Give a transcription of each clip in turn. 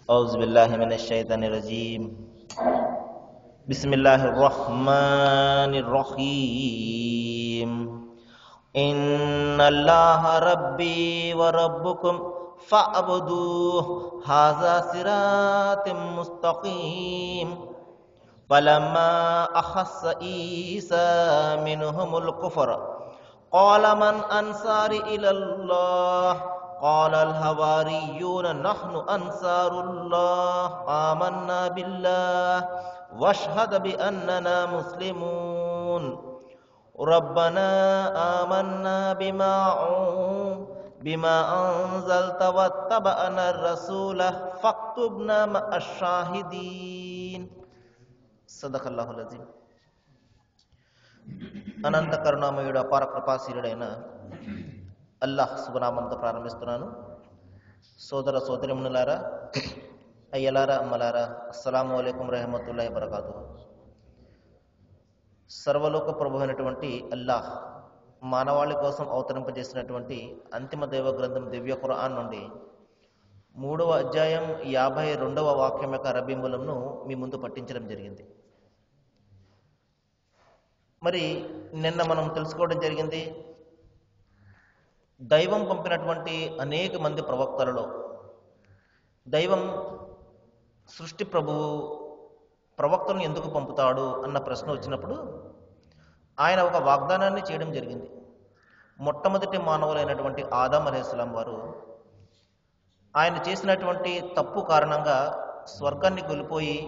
أعوذ بالله من الشيطان الرجيم. بسم الله الرحمن الرحيم. إن الله ربي وربكم فاعبدوه هذا صراط مستقيم. فلما أحس عيسى منهم الكفر قال من أنصاري إلى الله قال الحواريون نحن أنصار الله آمنا بالله واشهد بأننا مسلمون. ربنا آمنا بما أنزلت واتبعنا الرسول فاكتبنا مع الشاهدين. صدق الله العظيم. అనంత కరుణామయుడు అపార కృపాశీలుడైన అల్లాహ్ శుభనామంతో ప్రారంభిస్తున్నాను. సోదర సోదరిమణులారా, అయ్యలారా, అమ్మలారా, అస్సలాము అలైకుం రహమతుల్లాహి వబరకాతుహు. సర్వలోక ప్రభు అయినటువంటి అల్లాహ్ మానవాళి కోసం అవతరింపజేసినటువంటి అంతిమ దైవ గ్రంథం దివ్య ఖురాన్ నుండి 3వ అధ్యాయం 52వ వాక్యం యొక్క అరబీ మూలంను మీ ముందు పట్టించడం జరిగింది. మరి నిన్న మనం తెలుసుకోవడం జరిగింది, దైవం పంపినటువంటి అనేక మంది ప్రవక్తలలో దైవం సృష్టి ప్రభువు ప్రవక్తను ఎందుకు పంపుతాడు అన్న ప్రశ్న వచ్చినప్పుడు ఆయన ఒక వాగ్దానాన్ని చేయడం జరిగింది. మొట్టమొదటి మానవులైనటువంటి ఆదం అలైహిస్సలాం వారు ఆయన చేసినటువంటి తప్పు కారణంగా స్వర్గాన్ని కోల్పోయి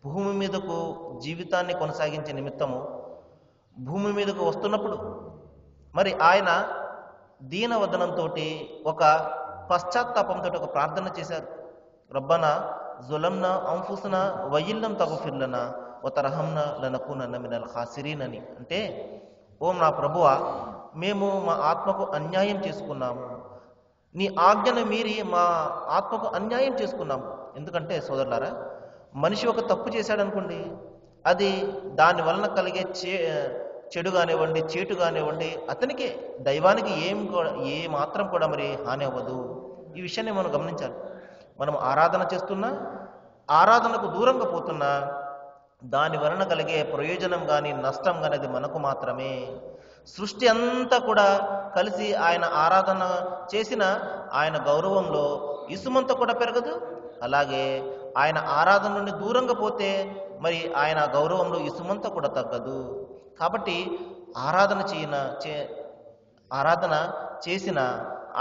భూమి మీదకు జీవితాన్ని కొనసాగించే నిమిత్తము భూమి మీదకు వస్తున్నప్పుడు మరి ఆయన దీనవదనంతో ఒక పశ్చాత్తాపంతో ఒక ప్రార్థన చేశారు. రబ్బనా జులమ్నా అంఫుసనా వయిల్లం తగుఫిర్లనా వతరహంనా లనకునన్న మినల్ ఖాసిరీన్ అని. అంటే, ఓం నా ప్రభువా, మేము మా ఆత్మకు అన్యాయం చేసుకున్నాము, నీ ఆజ్ఞను మీరి మా ఆత్మకు అన్యాయం చేసుకున్నాము. ఎందుకంటే సోదరులారా, మనిషి ఒక తప్పు చేశాడనుకోండి, అది దాని వలన కలిగే చెడు కానివ్వండి, చేటు కానివ్వండి, అతనికి దైవానికి ఏ మాత్రం కూడా మరి హాని అవ్వదు. ఈ విషయాన్ని మనం గమనించాలి. మనం ఆరాధన చేస్తున్నా, ఆరాధనకు దూరంగా పోతున్నా దాని వలన కలిగే ప్రయోజనం కానీ నష్టం కానీ అది మనకు మాత్రమే. సృష్టి అంతా కూడా కలిసి ఆయన ఆరాధన చేసిన ఆయన గౌరవంలో ఇసుమంత కూడా పెరగదు. అలాగే ఆయన ఆరాధన నుండి దూరంగా పోతే మరి ఆయన గౌరవంలో ఇసుమంత కూడా తగ్గదు. కాబట్టి ఆరాధన చేసిన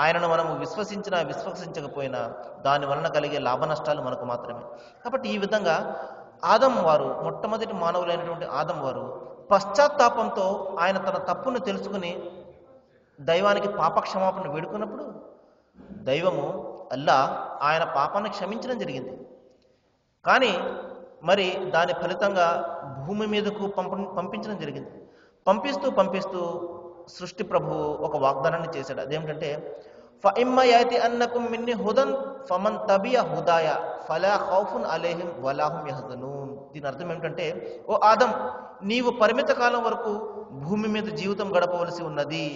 ఆయనను మనము విశ్వసించినా విశ్వసించకపోయినా దాని వలన కలిగే లాభ నష్టాలు మనకు మాత్రమే. కాబట్టి ఈ విధంగా ఆదం వారు, మొట్టమొదటి మానవులైనటువంటి ఆదం వారు పశ్చాత్తాపంతో ఆయన తన తప్పును తెలుసుకుని దైవానికి పాపక్షమాపణ వేడుకున్నప్పుడు దైవము అల్లాహ్ ఆయన పాపాన్ని క్షమించడం జరిగింది. కానీ మరి దాని ఫలితంగా భూమి మీదకు పంపించడం జరిగింది. పంపిస్తూ సృష్టి ప్రభువు ఒక వాగ్దానాన్ని చేశాడు. అదేమిటంటే, ఫఇమ్మా యాతి అన్నకుం మిన్ని హుదన్ ఫమన్ తబియ హుదాయ ఫలా ఖౌఫున్ అలైహిం వలాహుం యహజనూన్. దీని అర్థం ఏమిటంటే, ఓ ఆదం, నీవు పరిమిత కాలం వరకు భూమి మీద జీవితం గడపవలసి ఉన్నది.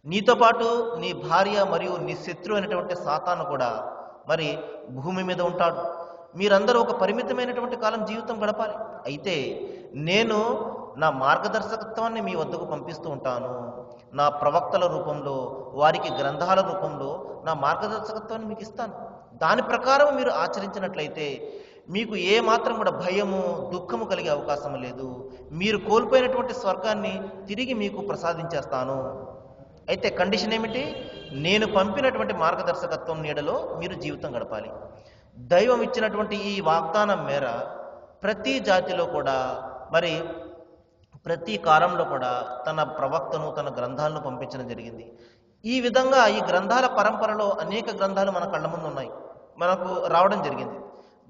నీతో పాటు నీ భార్య మరియు నీ శత్రువు అయినటువంటి సాతాను కూడా మరి భూమి మీద ఉంటాడు. మీరందరూ ఒక పరిమితమైనటువంటి కాలం జీవితం గడపాలి. అయితే నేను నా మార్గదర్శకత్వాన్ని మీ వద్దకు పంపిస్తూ ఉంటాను. నా ప్రవక్తల రూపంలో, వారికి గ్రంథాల రూపంలో నా మార్గదర్శకత్వాన్ని మీకు ఇస్తాను. దాని ప్రకారం మీరు ఆచరించినట్లయితే మీకు ఏ మాత్రం కూడా భయము, దుఃఖము కలిగే అవకాశం లేదు. మీరు కోల్పోయినటువంటి స్వర్గాన్ని తిరిగి మీకు ప్రసాదించేస్తాను. అయితే కండిషన్ ఏమిటి? నేను పంపినటువంటి మార్గదర్శకత్వం నీడలో మీరు జీవితం గడపాలి. దైవం ఇచ్చినటువంటి ఈ వాగ్దానం మేర ప్రతి జాతిలో కూడా మరి ప్రతి కాలంలో కూడా తన ప్రవక్తను, తన గ్రంథాలను పంపించడం జరిగింది. ఈ విధంగా ఈ గ్రంథాల పరంపరలో అనేక గ్రంథాలు మన కళ్ళ ముందు ఉన్నాయి, మనకు రావడం జరిగింది.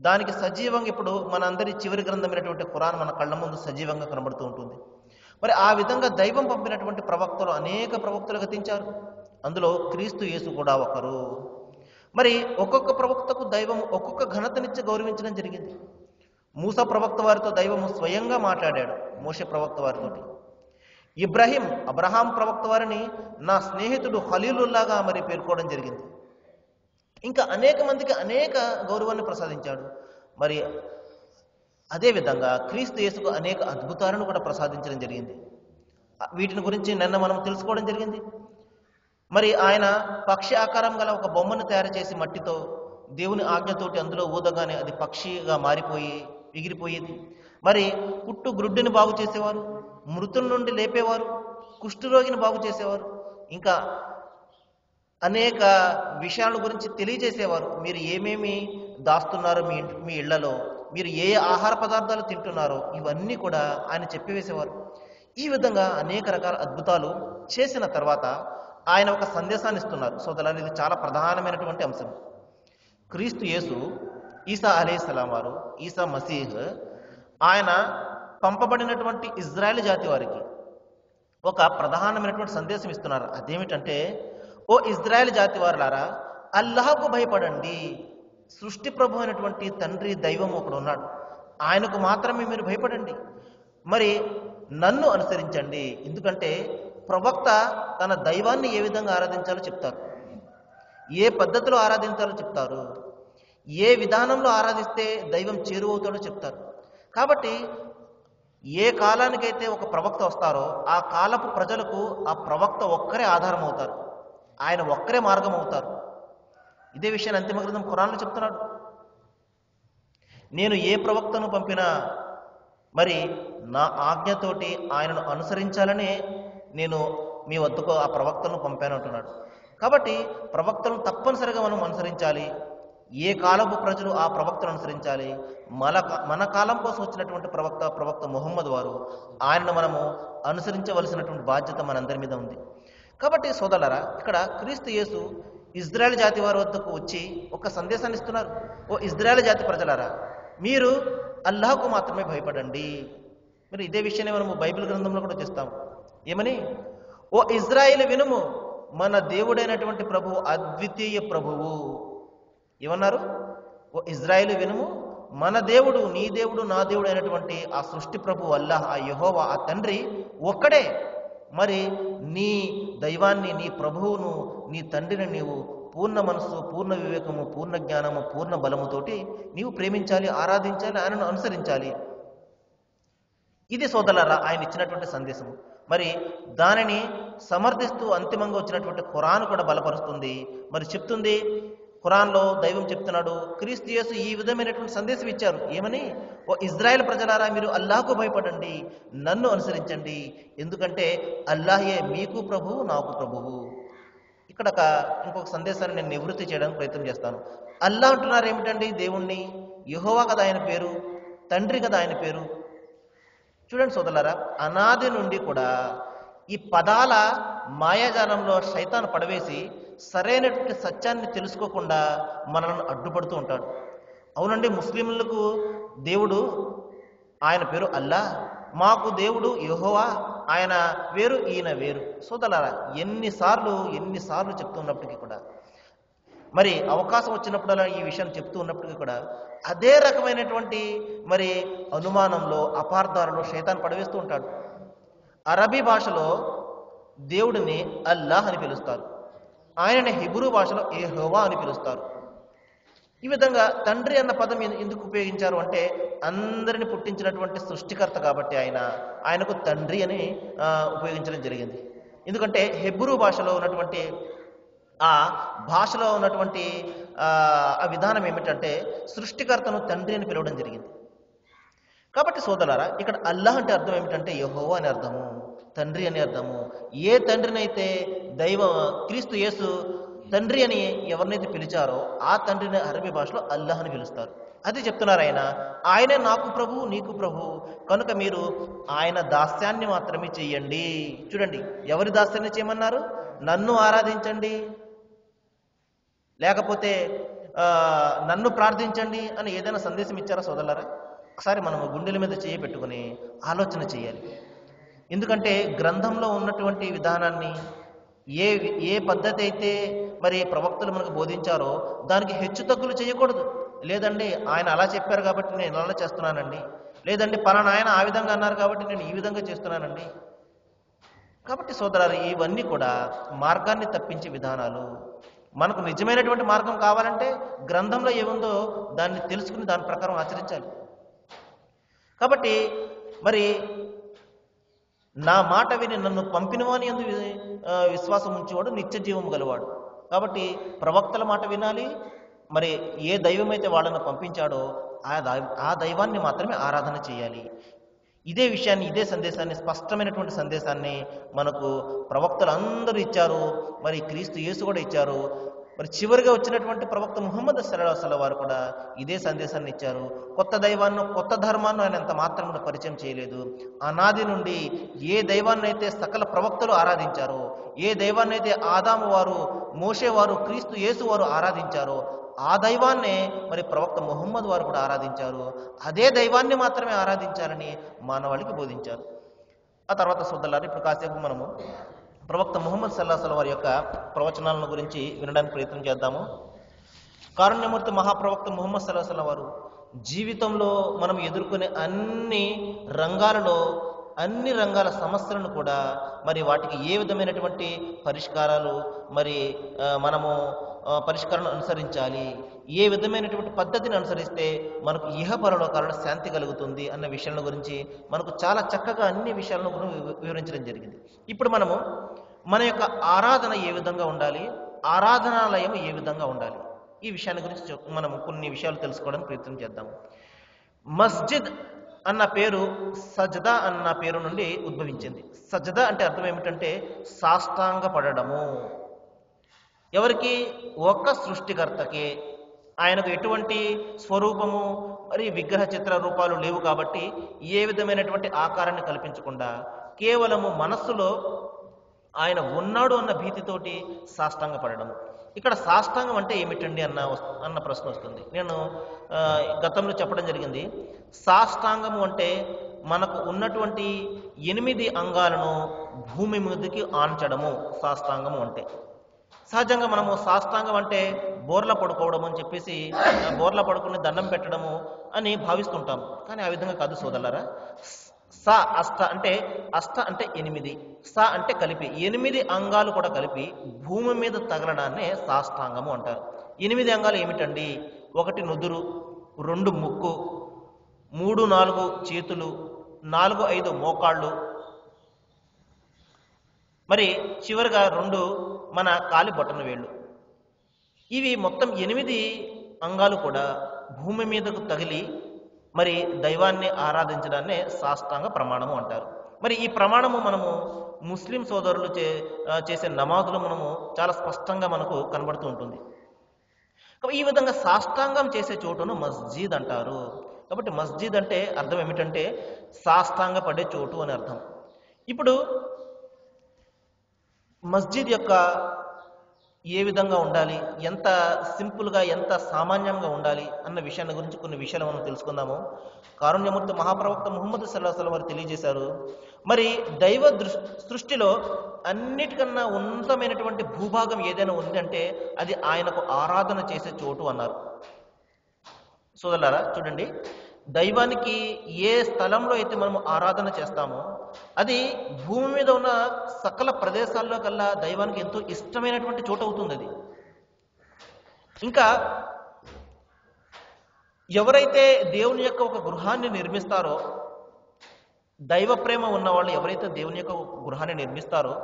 దానికి సజీవంగా ఇప్పుడు మన అందరి చివరి గ్రంథమైనటువంటి ఖురాన్ మన కళ్ళ ముందు సజీవంగా కనబడుతూ ఉంటుంది. మరి ఆ విధంగా దైవం పంపినటువంటి ప్రవక్తలు అనేక ప్రవక్తలు గతించారు. అందులో క్రీస్తు యేసు కూడా ఒకరు. మరి ఒక్కొక్క ప్రవక్తకు దైవం ఒక్కొక్క ఘనతనిచ్చి గౌరవించడం జరిగింది. మూసా ప్రవక్త వారితో దైవము స్వయంగా మాట్లాడాడు, మోషే ప్రవక్త వారితో. అబ్రహాం ప్రవక్త వారిని నా స్నేహితుడు ఖలీలుల్లాగా మరి పేర్కోవడం జరిగింది. ఇంకా అనేక మందికి అనేక గౌరవాన్ని ప్రసాదించాడు. మరి అదేవిధంగా క్రీస్తు యేసుకు అనేక అద్భుతాలను కూడా ప్రసాదించడం జరిగింది. వీటిని గురించి నిన్న మనం తెలుసుకోవడం జరిగింది. మరి ఆయన పక్షి ఆకారం గల ఒక బొమ్మను తయారు చేసి మట్టితో దేవుని ఆజ్ఞతోటి అందులో ఊదగానే అది పక్షిగా మారిపోయి ఎగిరిపోయేది. మరి పుట్టు గ్రుడ్డిని బాగు చేసేవారు, మృతుల నుండి లేపేవారు, కుష్ఠరోగిని బాగు చేసేవారు, ఇంకా అనేక విషయాల గురించి తెలియజేసేవారు. మీరు ఏమేమి దాస్తున్నారో మీ ఇళ్లలో, మీరు ఏ ఆహార పదార్థాలు తింటున్నారో ఇవన్నీ కూడా ఆయన చెప్పివేసేవారు. ఈ విధంగా అనేక రకాల అద్భుతాలు చేసిన తర్వాత ఆయన ఒక సందేశాన్ని ఇస్తున్నారు. సోదరులారా, ఇది చాలా ప్రధానమైనటువంటి అంశం. క్రీస్తు యేసు ఈసా అలైహిస్సలాం వారు, ఈసా మసీహ్, ఆయన పంపబడినటువంటి ఇజ్రాయెల్ జాతి వారికి ఒక ప్రధానమైనటువంటి సందేశం ఇస్తున్నారు. అదేమిటంటే, ఓ ఇజ్రాయెల్ జాతి వారులారా, అల్లాహకు భయపడండి. సృష్టి ప్రభు అయినటువంటి తండ్రి దైవం ఒకడు ఉన్నాడు, ఆయనకు మాత్రమే మీరు భయపడండి. మరి నన్ను అనుసరించండి. ఎందుకంటే ప్రవక్త తన దైవాన్ని ఏ విధంగా ఆరాధించాలో చెప్తారు, ఏ పద్ధతిలో ఆరాధించాలో చెప్తారు, ఏ విధానంలో ఆరాధిస్తే దైవం చేరువవుతాడో చెప్తారు. కాబట్టి ఏ కాలానికైతే ఒక ప్రవక్త వస్తారో ఆ కాలపు ప్రజలకు ఆ ప్రవక్త ఒక్కరే ఆధారం అవుతారు, ఆయన ఒక్కరే మార్గం అవుతారు. ఇదే విషయాన్ని అంతిమ గ్రంథం ఖురాన్లో చెప్తున్నాడు. నేను ఏ ప్రవక్తను పంపినా మరి నా ఆజ్ఞతోటి ఆయనను అనుసరించాలనే నేను మీ వద్దకు ఆ ప్రవక్తను పంపాను అంటున్నాడు. కాబట్టి ప్రవక్తలను తప్పనిసరిగా మనం అనుసరించాలి. ఏ కాలపు ప్రజలు ఆ ప్రవక్తను అనుసరించాలి. మన కాలం కోసం వచ్చినటువంటి ప్రవక్త ముహమ్మద్ వారు, ఆయనను మనము అనుసరించవలసినటువంటి బాధ్యత మనందరి మీద ఉంది. కాబట్టి సోదరులారా, ఇక్కడ క్రీస్తు యేసు ఇజ్రాయెల్ జాతి వారి వద్దకు వచ్చి ఒక సందేశాన్ని ఇస్తున్నారు. ఓ ఇజ్రాయెల్ జాతి ప్రజలారా, మీరు అల్లాహకు మాత్రమే భయపడండి. మరి ఇదే విషయాన్ని మనము బైబిల్ గ్రంథంలో కూడా చేస్తాము. ఏమని? ఓ ఇజ్రాయేల్ వినుము, మన దేవుడైనటువంటి ప్రభువు అద్వితీయ ప్రభువు. ఏమన్నారు? ఓ ఇజ్రాయేల్ వినుము, మన దేవుడు, నీ దేవుడు, నా దేవుడు అయినటువంటి ఆ సృష్టి ప్రభు అల్లాహ్, ఆ యెహోవా, ఆ తండ్రి ఒక్కడే. మరి నీ దైవాన్ని, నీ ప్రభువును, నీ తండ్రిని నీవు పూర్ణ మనస్సు, పూర్ణ వివేకము, పూర్ణ జ్ఞానము, పూర్ణ బలముతోటి నీవు ప్రేమించాలి, ఆరాధించాలి, ఆయనను అనుసరించాలి. ఇది సోదరులారా ఆయన ఇచ్చినటువంటి సందేశము. మరి దానిని సమర్థిస్తూ అంతిమంగా వచ్చినటువంటి ఖురాన్ కూడా బలపరుస్తుంది. మరి చెప్తుంది, ఖురాన్లో దైవం చెప్తున్నాడు, క్రీస్తు యేసు ఈ విధమైనటువంటి సందేశం ఇచ్చారు. ఏమని? ఓ ఇజ్రాయెల్ ప్రజలారా, మీరు అల్లాహకు భయపడండి, నన్ను అనుసరించండి. ఎందుకంటే అల్లాహే మీకు ప్రభువు, నాకు ప్రభువు. ఇక్కడ ఇంకొక సందేశాన్ని నేను నివృత్తి చేయడానికి ప్రయత్నం చేస్తాను. అల్లాహ్ అంటున్నారు ఏమిటండి? దేవుణ్ణి. యెహోవా కదా ఆయన పేరు, తండ్రి కదా ఆయన పేరు. చూడండి సోదరులారా, అనాది నుండి కూడా ఈ పదాల మాయాజాలంలో శైతాను పడవేసి సరైనటువంటి సత్యాన్ని తెలుసుకోకుండా మనల్ని అడ్డుపడుతూ ఉంటాడు. అవునండి, ముస్లింలకు దేవుడు, ఆయన పేరు అల్లా, మాకు దేవుడు యెహోవా, ఆయన వేరు, ఈయన వేరు. సోదరులారా, ఎన్నిసార్లు చెప్తున్నప్పటికీ కూడా, మరి అవకాశం వచ్చినప్పుడల్లా ఈ విషయం చెప్తూ ఉన్నప్పటికీ కూడా అదే రకమైనటువంటి మరి అనుమానంలో, అపార్థాలలో శైతాన్ పడవేస్తూ ఉంటాడు. అరబీ భాషలో దేవుడిని అల్లాహ్ అని పిలుస్తారు, ఆయనని హిబ్రూ భాషలో యెహోవా అని పిలుస్తారు. ఈ విధంగా తండ్రి అన్న పదం ఎందుకు ఉపయోగించారు అంటే, అందరిని పుట్టించినటువంటి సృష్టికర్త కాబట్టి ఆయనకు తండ్రి అని ఉపయోగించడం జరిగింది. ఎందుకంటే హెబ్రూ భాషలో ఉన్నటువంటి ఆ భాషలో ఉన్నటువంటి ఆ విధానం ఏమిటంటే సృష్టికర్తను తండ్రి అని పిలవడం జరిగింది. కాబట్టి సోదరులారా, ఇక్కడ అల్లాహ్ అంటే అర్థం ఏమిటంటే యెహోవా అని అర్థము, తండ్రి అని అర్థము. ఏ తండ్రినైతే క్రీస్తు యేసు తండ్రి అని ఎవరినైతే పిలిచారో ఆ తండ్రిని అరబీ భాషలో అల్లాహ్ అని పిలుస్తారు. అది చెప్తున్నారు ఆయనే నాకు ప్రభు, నీకు ప్రభు, కనుక మీరు ఆయన దాస్యాన్ని మాత్రమే చెయ్యండి. చూడండి, ఎవరి దాస్యాన్ని చేయమన్నారు? నన్ను ఆరాధించండి, లేకపోతే నన్ను ప్రార్థించండి అని ఏదైనా సందేశం ఇచ్చారా సోదరులారా? ఒకసారి మనం గుండెల మీద చేయి పెట్టుకుని ఆలోచన చేయాలి. ఎందుకంటే గ్రంథంలో ఉన్నటువంటి విధానాన్ని, ఏ పద్ధతి అయితే మరి ప్రవక్తలు మనకు బోధించారో దానికి హెచ్చు తగ్గులు చేయకూడదు. లేదండి ఆయన అలా చెప్పారు కాబట్టి నేను ఇలా చేస్తున్నానండి, లేదండి పలానా ఆయన ఆ విధంగా అన్నారు కాబట్టి నేను ఈ విధంగా చేస్తున్నానండి. కాబట్టి సోదరులారా, ఇవన్నీ కూడా మార్గాన్ని తప్పించే విధానాలు. మనకు నిజమైనటువంటి మార్గం కావాలంటే గ్రంథంలో ఏముందో దాన్ని తెలుసుకుని దాని ప్రకారం ఆచరించాలి. కాబట్టి మరి నా మాట విని నన్ను పంపినవాని యందు విశ్వాసం ఉంచేవాడు నిత్య జీవము గలవాడు. కాబట్టి ప్రవక్తల మాట వినాలి. మరి ఏ దైవమైతే వాళ్ళను పంపించాడో ఆ దైవాన్ని మాత్రమే ఆరాధన చేయాలి. ఇదే విషయాన్ని, ఇదే సందేశాన్ని, స్పష్టమైనటువంటి సందేశాన్ని మనకు ప్రవక్తలు అందరూ ఇచ్చారు. మరి క్రీస్తు యేసు కూడా ఇచ్చారు. మరి చివరిగా వచ్చినటువంటి ప్రవక్త ముహమ్మద్ సల్లల్లాహు అలైహి వసల్లం వారు కూడా ఇదే సందేశాన్ని ఇచ్చారు. కొత్త దైవాన్ని, కొత్త ధర్మాన్ని ఆయన ఎంత మాత్రం కూడా పరిచయం చేయలేదు. అనాది నుండి ఏ దైవాన్ని అయితే సకల ప్రవక్తలు ఆరాధించారో, ఏ దైవాన్ని అయితే ఆదాము వారు, మోషే వారు, క్రీస్తు యేసు వారు ఆరాధించారో ఆ దైవాన్నే మరి ప్రవక్త ముహమ్మద్ వారు కూడా ఆరాధించారు. అదే దైవాన్ని మాత్రమే ఆరాధించాలని మానవాళికి బోధించారు. ఆ తర్వాత సోదరులారా, ఇప్పుడు కాసేపు మనము ప్రవక్త ముహమ్మద్ సల్లల్లాహు అలైహి వసల్లం వారి యొక్క ప్రవచనాలను గురించి వినడానికి ప్రయత్నం చేద్దాము. కారుణ్యమూర్తి మహాప్రవక్త ముహమ్మద్ సల్లల్లాహు అలైహి వసల్లం వారు జీవితంలో మనం ఎదుర్కొనే అన్ని రంగాల సమస్యలను కూడా మరి వాటికి ఏ విధమైనటువంటి పరిష్కారాలు మరి మనము పరిష్కారాలను అనుసరించాలి, ఏ విధమైనటువంటి పద్ధతిని అనుసరిస్తే మనకు ఇహపరలోకాలలో శాంతి కలుగుతుంది అన్న విషయాల గురించి మనకు చాలా చక్కగా అన్ని విషయాలను కూడా వివరించడం జరిగింది. ఇప్పుడు మనము మన యొక్క ఆరాధన ఏ విధంగా ఉండాలి, ఆరాధనాలయం ఏ విధంగా ఉండాలి, ఈ విషయాన్ని గురించి మనం కొన్ని విషయాలు తెలుసుకోవడానికి ప్రయత్నం చేద్దాము. మస్జిద్ అన్న పేరు సజ్దా అన్న పేరు నుండి ఉద్భవించింది. సజ్దా అంటే అర్థం ఏమిటంటే సాష్టాంగ పడడము. ఎవరికి? ఒక్క సృష్టికర్తకే. ఆయనకు ఎటువంటి స్వరూపము మరి విగ్రహ చిత్ర రూపాలు లేవు కాబట్టి ఏ విధమైనటువంటి ఆకారాన్ని కల్పించకుండా కేవలము మనస్సులో ఆయన ఉన్నాడు అన్న భీతితోటి సాష్టాంగ పడడం. ఇక్కడ సాష్టాంగం అంటే ఏమిటండి అన్న ప్రశ్న వస్తుంది. నేను గతంలో చెప్పడం జరిగింది. సాష్టాంగము అంటే మనకు ఉన్నటువంటి 8 అంగాలను భూమి మీదకి ఆంచడము సాష్టాంగము అంటే. సహజంగా మనము సాష్టాంగం అంటే బోర్ల పడుకోవడం అని చెప్పేసి బోర్ల పడుకుని దండం పెట్టడము అని భావిస్తుంటాం. కానీ ఆ విధంగా కాదు సోదరులారా. అష్ట అంటే 8, స అంటే కలిపి 8 అంగాలు కూడా కలిపి భూమి మీద తగలడాన్నే సాష్టాంగము అంటారు. 8 అంగాలు ఏమిటండి? 1 నుదురు, 2 ముక్కు, 3, 4 చేతులు, 4, 5 మోకాళ్ళు, మరి చివరిగా 2 మన కాలి బొట్టన వేళ్ళు. ఇవి మొత్తం 8 అంగాలు కూడా భూమి మీదకు తగిలి మరి దైవాన్ని ఆరాధించడాన్నే సాష్టాంగ ప్రమాణము అంటారు. మరి ఈ ప్రమాణము మనము ముస్లిం సోదరులు చేసే నమాజులు మనము చాలా స్పష్టంగా మనకు కనబడుతూ ఉంటుంది. ఈ విధంగా సాష్టాంగం చేసే చోటును మస్జిద్ అంటారు. కాబట్టి మస్జిద్ అంటే అర్థం ఏమిటంటే సాష్టాంగ పడే చోటు అని అర్థం. ఇప్పుడు మస్జిద్ యొక్క ఏ విధంగా ఉండాలి, ఎంత సింపుల్గా, ఎంత సామాన్యంగా ఉండాలి అన్న విషయాన్ని గురించి కొన్ని విషయాలు మనం తెలుసుకుందాము. కారుణ్యమూర్తి మహాప్రవక్త ముహమ్మద్ సల్లల్లాహు అలైహి వసల్లం వారు తెలియజేశారు. మరి దైవ సృష్టిలో అన్నిటికన్నా ఉన్నతమైనటువంటి భూభాగం ఏదైనా ఉందంటే అది ఆయనకు ఆరాధన చేసే చోటు అన్నారు. సోదరులారా చూడండి, దైవానికి ఏ స్థలంలో అయితే మనము ఆరాధన చేస్తామో అది భూమి మీద ఉన్న సకల ప్రదేశాల్లో కల్లా దైవానికి ఎంతో ఇష్టమైనటువంటి చోటు అవుతుంది అది. ఇంకా ఎవరైతే దేవుని యొక్క ఒక గృహాన్ని నిర్మిస్తారో, దైవ ప్రేమ ఉన్న వాళ్ళు ఎవరైతే దేవుని యొక్క గృహాన్ని నిర్మిస్తారో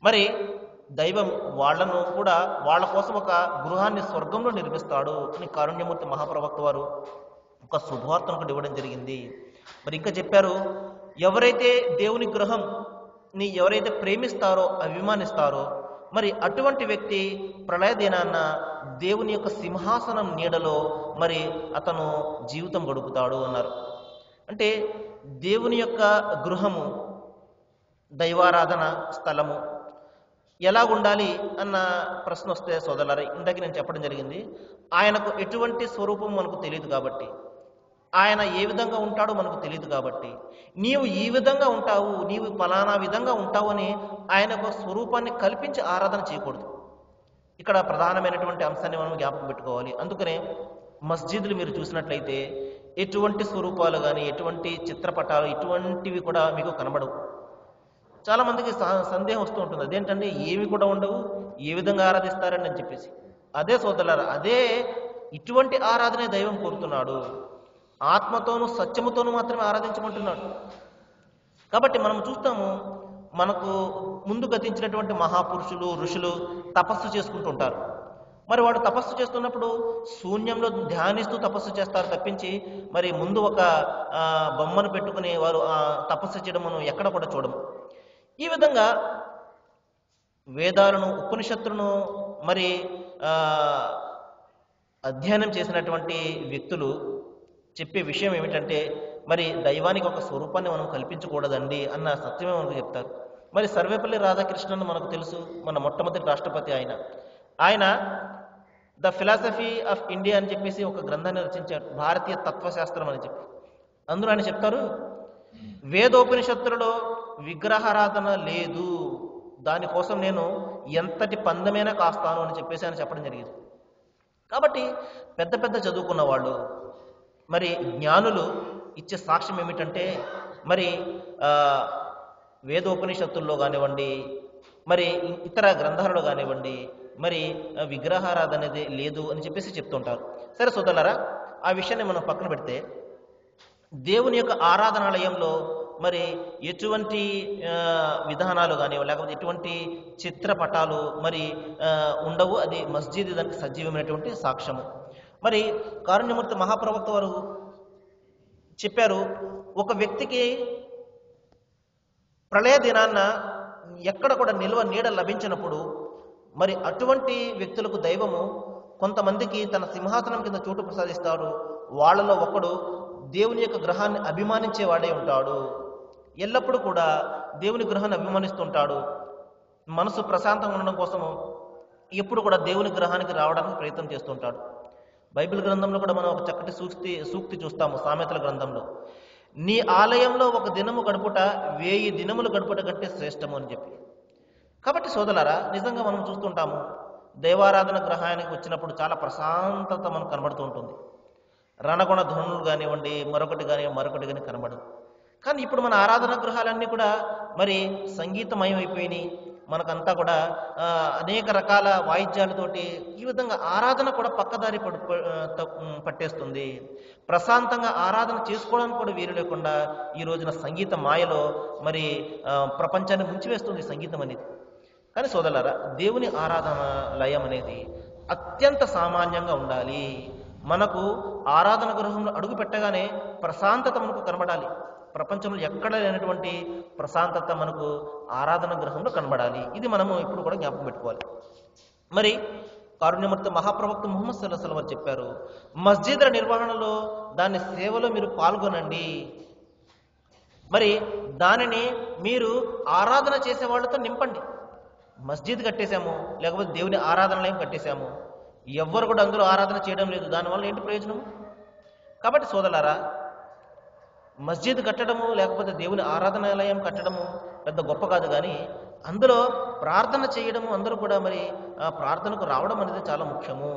మరి దైవం వాళ్ళను కూడా వాళ్ళ కోసం ఒక గృహాన్ని స్వర్గంలో నిర్మిస్తాడు అని కారుణ్యమూర్తి మహాప్రవక్త వారు ఒక శుభవార్తను కూడా ఇవ్వడం జరిగింది. మరి ఇంకా చెప్పారు, ఎవరైతే దేవుని గృహంని ఎవరైతే ప్రేమిస్తారో, అభిమానిస్తారో మరి అటువంటి వ్యక్తి ప్రళయ దినాన్న దేవుని యొక్క సింహాసనం నీడలో మరి అతను జీవితం గడుపుతాడు అన్నారు. అంటే దేవుని యొక్క గృహము, దైవారాధన స్థలము ఎలా ఉండాలి అన్న ప్రశ్న వస్తే సోదరులారా, ఇందాక నేను చెప్పడం జరిగింది, ఆయనకు ఎటువంటి స్వరూపం మనకు తెలియదు కాబట్టి, ఆయన ఏ విధంగా ఉంటాడో మనకు తెలియదు కాబట్టి నీవు ఈ విధంగా ఉంటావు, నీవు ఫలానా విధంగా ఉంటావు అని ఆయనకు స్వరూపాన్ని కల్పించి ఆరాధన చేయకూడదు. ఇక్కడ ప్రధానమైనటువంటి అంశాన్ని మనం జ్ఞాపకం పెట్టుకోవాలి. అందుకనే మస్జిద్లు మీరు చూసినట్లయితే ఎటువంటి స్వరూపాలు కానీ, ఎటువంటి చిత్రపటాలు ఇటువంటివి కూడా మీకు కనబడవు. చాలా మందికి సందేహం వస్తూ ఉంటుంది, అదేంటంటే ఏమి కూడా ఉండవు, ఏ విధంగా ఆరాధిస్తారని అని చెప్పేసి. అదే సోదరులారా, అదే ఇటువంటి ఆరాధనే దైవం కోరుతున్నాడు. ఆత్మతోనూ సత్యముతోనూ మాత్రమే ఆరాధించమంటున్నాడు. కాబట్టి మనం చూస్తాము, మనకు ముందు గతించినటువంటి మహాపురుషులు, ఋషులు తపస్సు చేసుకుంటూ ఉంటారు. మరి వాడు తపస్సు చేస్తున్నప్పుడు శూన్యంలో ధ్యానిస్తూ తపస్సు చేస్తారు తప్పించి, మరి ముందు ఒక బొమ్మను పెట్టుకుని వారు తపస్సు చేయడం మనం ఎక్కడ కూడా చూడము. ఈ విధంగా వేదాలను, ఉపనిషత్తులను మరి అధ్యయనం చేసినటువంటి వ్యక్తులు చెప్పే విషయం ఏమిటంటే, మరి దైవానికి ఒక స్వరూపాన్ని మనం కల్పించకూడదండి అన్న సత్యమే మనకు చెప్తారు. మరి సర్వేపల్లి రాధాకృష్ణన్ మనకు తెలుసు, మన మొట్టమొదటి రాష్ట్రపతి ఆయన ద ఫిలాసఫీ ఆఫ్ ఇండియా అని చెప్పేసి ఒక గ్రంథాన్ని రచించారు, భారతీయ తత్వశాస్త్రం అని చెప్పి. అందులో ఆయన చెప్తారు, వేదోపనిషత్తులలో విగ్రహారాధన లేదు, దానికోసం నేను ఎంతటి పందమైనా కాస్తాను అని చెప్పేసి ఆయన చెప్పడం జరిగింది. కాబట్టి పెద్ద పెద్ద చదువుకున్న వాళ్ళు, మరి జ్ఞానులు ఇచ్చే సాక్ష్యం ఏమిటంటే, మరి వేదోపనిషత్తుల్లో కానివ్వండి, మరి ఇతర గ్రంథాలలో కానివ్వండి, మరి విగ్రహారాధన అనేది లేదు అని చెప్పేసి చెప్తుంటారు. సరే సోదరులారా, ఆ విషయాన్ని మనం పక్కన పెడితే, దేవుని యొక్క ఆరాధనాలయంలో మరి ఎటువంటి విధానాలు కానీ లేకపోతే ఎటువంటి చిత్రపటాలు మరి ఉండవు. అది మస్జిద్ దానికి సజీవమైనటువంటి సాక్ష్యము. మరి కారుణ్యమూర్తి మహాప్రవక్త వారు చెప్పారు, ఒక వ్యక్తికి ప్రళయ దినాన్న ఎక్కడ కూడా నిల్వ నీడ లభించినప్పుడు మరి అటువంటి వ్యక్తులకు దైవము కొంతమందికి తన సింహాసనం కింద చోటు ప్రసాదిస్తాడు. వాళ్ళలో ఒకడు దేవుని యొక్క గ్రహాన్ని అభిమానించేవాడే ఉంటాడు. ఎల్లప్పుడూ కూడా దేవుని గ్రహాన్ని అభిమానిస్తుంటాడు. మనసు ప్రశాంతంగా ఉండడం కోసము ఎప్పుడు కూడా దేవుని గ్రహానికి రావడానికి ప్రయత్నం చేస్తుంటాడు. బైబిల్ గ్రంథంలో కూడా మనం ఒక చక్కటి సూక్తి చూస్తాము, సామెతల గ్రంథంలో, నీ ఆలయంలో ఒక దినము గడుపుట 1000 దినములు గడుపుట కంటే శ్రేష్టము అని చెప్పి. కాబట్టి సోదరులారా, నిజంగా మనం చూస్తుంటాము, దైవారాధన గ్రహానికి వచ్చినప్పుడు చాలా ప్రశాంతత మనకు కనబడుతూ ఉంటుంది. రణగుణ ధ్వనులు కానివ్వండి, మరొకటి కానీ కనబడదు. కానీ ఇప్పుడు మన ఆరాధన గృహాలన్నీ కూడా మరి సంగీతమయం అయిపోయినాయి. మనకంతా కూడా అనేక రకాల వాయిద్యాలతోటి ఈ విధంగా ఆరాధన కూడా పక్కదారి పట్టేస్తుంది. ప్రశాంతంగా ఆరాధన చేసుకోవడానికి కూడా వీలు లేకుండా ఈ రోజున సంగీత మాయలో మరి ప్రపంచాన్ని ముంచివేస్తుంది సంగీతం అనేది. కానీ సోదరులారా, దేవుని ఆరాధనాలయం అనేది అత్యంత సామాన్యంగా ఉండాలి. మనకు ఆరాధన గృహంలో అడుగు పెట్టగానే ప్రశాంతత మనకు కనబడాలి. ప్రపంచంలో ఎక్కడ లేనటువంటి ప్రశాంతత మనకు ఆరాధన గృహంలో కనబడాలి. ఇది మనము ఇప్పుడు కూడా జ్ఞాపకం పెట్టుకోవాలి. మరి కారుణ్యమూర్తి మహాప్రవక్త ముహమ్మద్ సల్లల్లాహు అలైహి వసల్లం చెప్పారు, మస్జిద్ల నిర్వహణలో దాని సేవలో మీరు పాల్గొనండి. మరి దానిని మీరు ఆరాధన చేసే వాళ్ళతో నింపండి. మస్జిద్ కట్టేశాము, లేకపోతే దేవుని ఆరాధనాలయం కట్టేశాము, ఎవ్వరు కూడా అందులో ఆరాధన చేయడం లేదు, దానివల్ల ఏంటి ప్రయోజనం? కాబట్టి సోదరులారా, మస్జిద్ కట్టడము లేకపోతే దేవుని ఆరాధనాలయం కట్టడము పెద్ద గొప్ప కాదు, కానీ అందులో ప్రార్థన చేయడము, అందరూ కూడా మరి ఆ ప్రార్థనకు రావడం అనేది చాలా ముఖ్యము.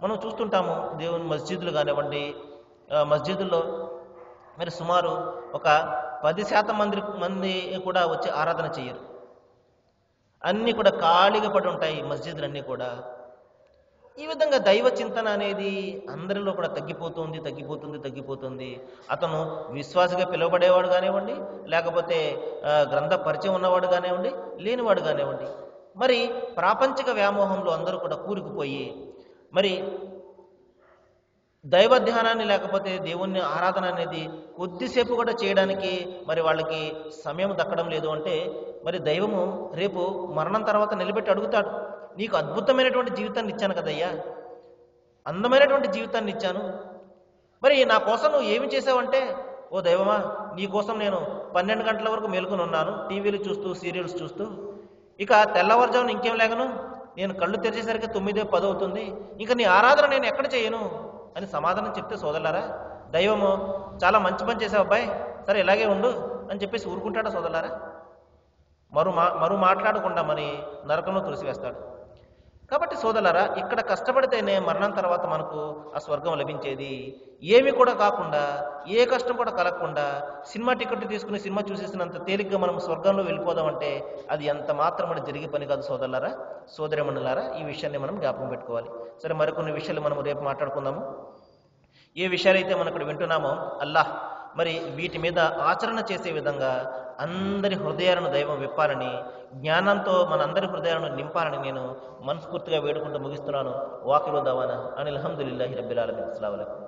మనం చూస్తుంటాము, దేవుని మస్జిద్లు కానివ్వండి, మస్జిదుల్లో మరి సుమారు ఒక 10% మంది కూడా వచ్చి ఆరాధన చేయరు. అన్నీ కూడా ఖాళీగా పడి ఉంటాయి మస్జిద్లన్నీ కూడా. ఈ విధంగా దైవ చింతన అనేది అందరిలో కూడా తగ్గిపోతుంది. అతను విశ్వాసిగా పిలువబడేవాడు కానివ్వండి, లేకపోతే గ్రంథ పరిచయం ఉన్నవాడు కానివ్వండి, లేనివాడు కానివ్వండి, మరి ప్రాపంచిక వ్యామోహంలో అందరూ కూడా కూరుకుపోయి మరి దైవ ధ్యానాన్ని లేకపోతే దేవుని ఆరాధన అనేది కొద్దిసేపు కూడా చేయడానికి మరి వాళ్ళకి సమయం దక్కడం లేదు. అంటే మరి దైవము రేపు మరణం తర్వాత నిలబెట్టి అడుగుతాడు, నీకు అద్భుతమైనటువంటి జీవితాన్ని ఇచ్చాను కదయ్యా, అందమైనటువంటి జీవితాన్ని ఇచ్చాను, మరి నా కోసం నువ్వు ఏమి చేసావంటే, ఓ దైవమా, నీ కోసం నేను 12 గంటల వరకు మేలుకొని ఉన్నాను, టీవీలు చూస్తూ సీరియల్స్ చూస్తూ, ఇక తెల్లవారుజామున ఇంకేం లేగను, నేను కళ్ళు తెరిచేసరికి 9-10 అవుతుంది, ఇంకా నీ ఆరాధన నేను ఎక్కడ చేయను అని సమాధానం చెప్తే సోదరులారా, దైవము చాలా మంచి పని చేసావు అబ్బాయి, సరే ఇలాగే ఉండు అని చెప్పేసి ఊరుకుంటాడా సోదరులారా? మరు మాట్లాడకుండా మరి నరకంలో తులసివేస్తాడు. కాబట్టి సోదరులారా, ఇక్కడ కష్టపడితేనే మరణం తర్వాత మనకు ఆ స్వర్గం లభించేది. ఏమి కూడా కాకుండా, ఏ కష్టం కూడా కలగకుండా సినిమా టికెట్ తీసుకుని సినిమా చూసేసినంత తేలిగ్గా మనం స్వర్గంలో వెళ్ళిపోదామంటే అది ఎంత మాత్రం కూడా జరిగే పని కాదు సోదరులారా, సోదరిమణులారా. ఈ విషయాన్ని మనం జ్ఞాపకం పెట్టుకోవాలి. సరే, మరికొన్ని విషయాలు మనం రేపు మాట్లాడుకుందాము. ఏ విషయాలైతే మనం ఇక్కడ వింటున్నామో అల్లాహ్ మరి వీటి మీద ఆచరణ చేసే విధంగా అందరి హృదయాలను దైవం విప్పాలని, జ్ఞానంతో మన అందరి హృదయాలను నింపాలని నేను మనస్ఫూర్తిగా వేడుకుంటూ ముగిస్తున్నాను. వాకిలు దావానా అనిల్ హమ్దులిల్లాహి రబ్బిల్ ఆలమీన్. అస్సలాము అలైకుం.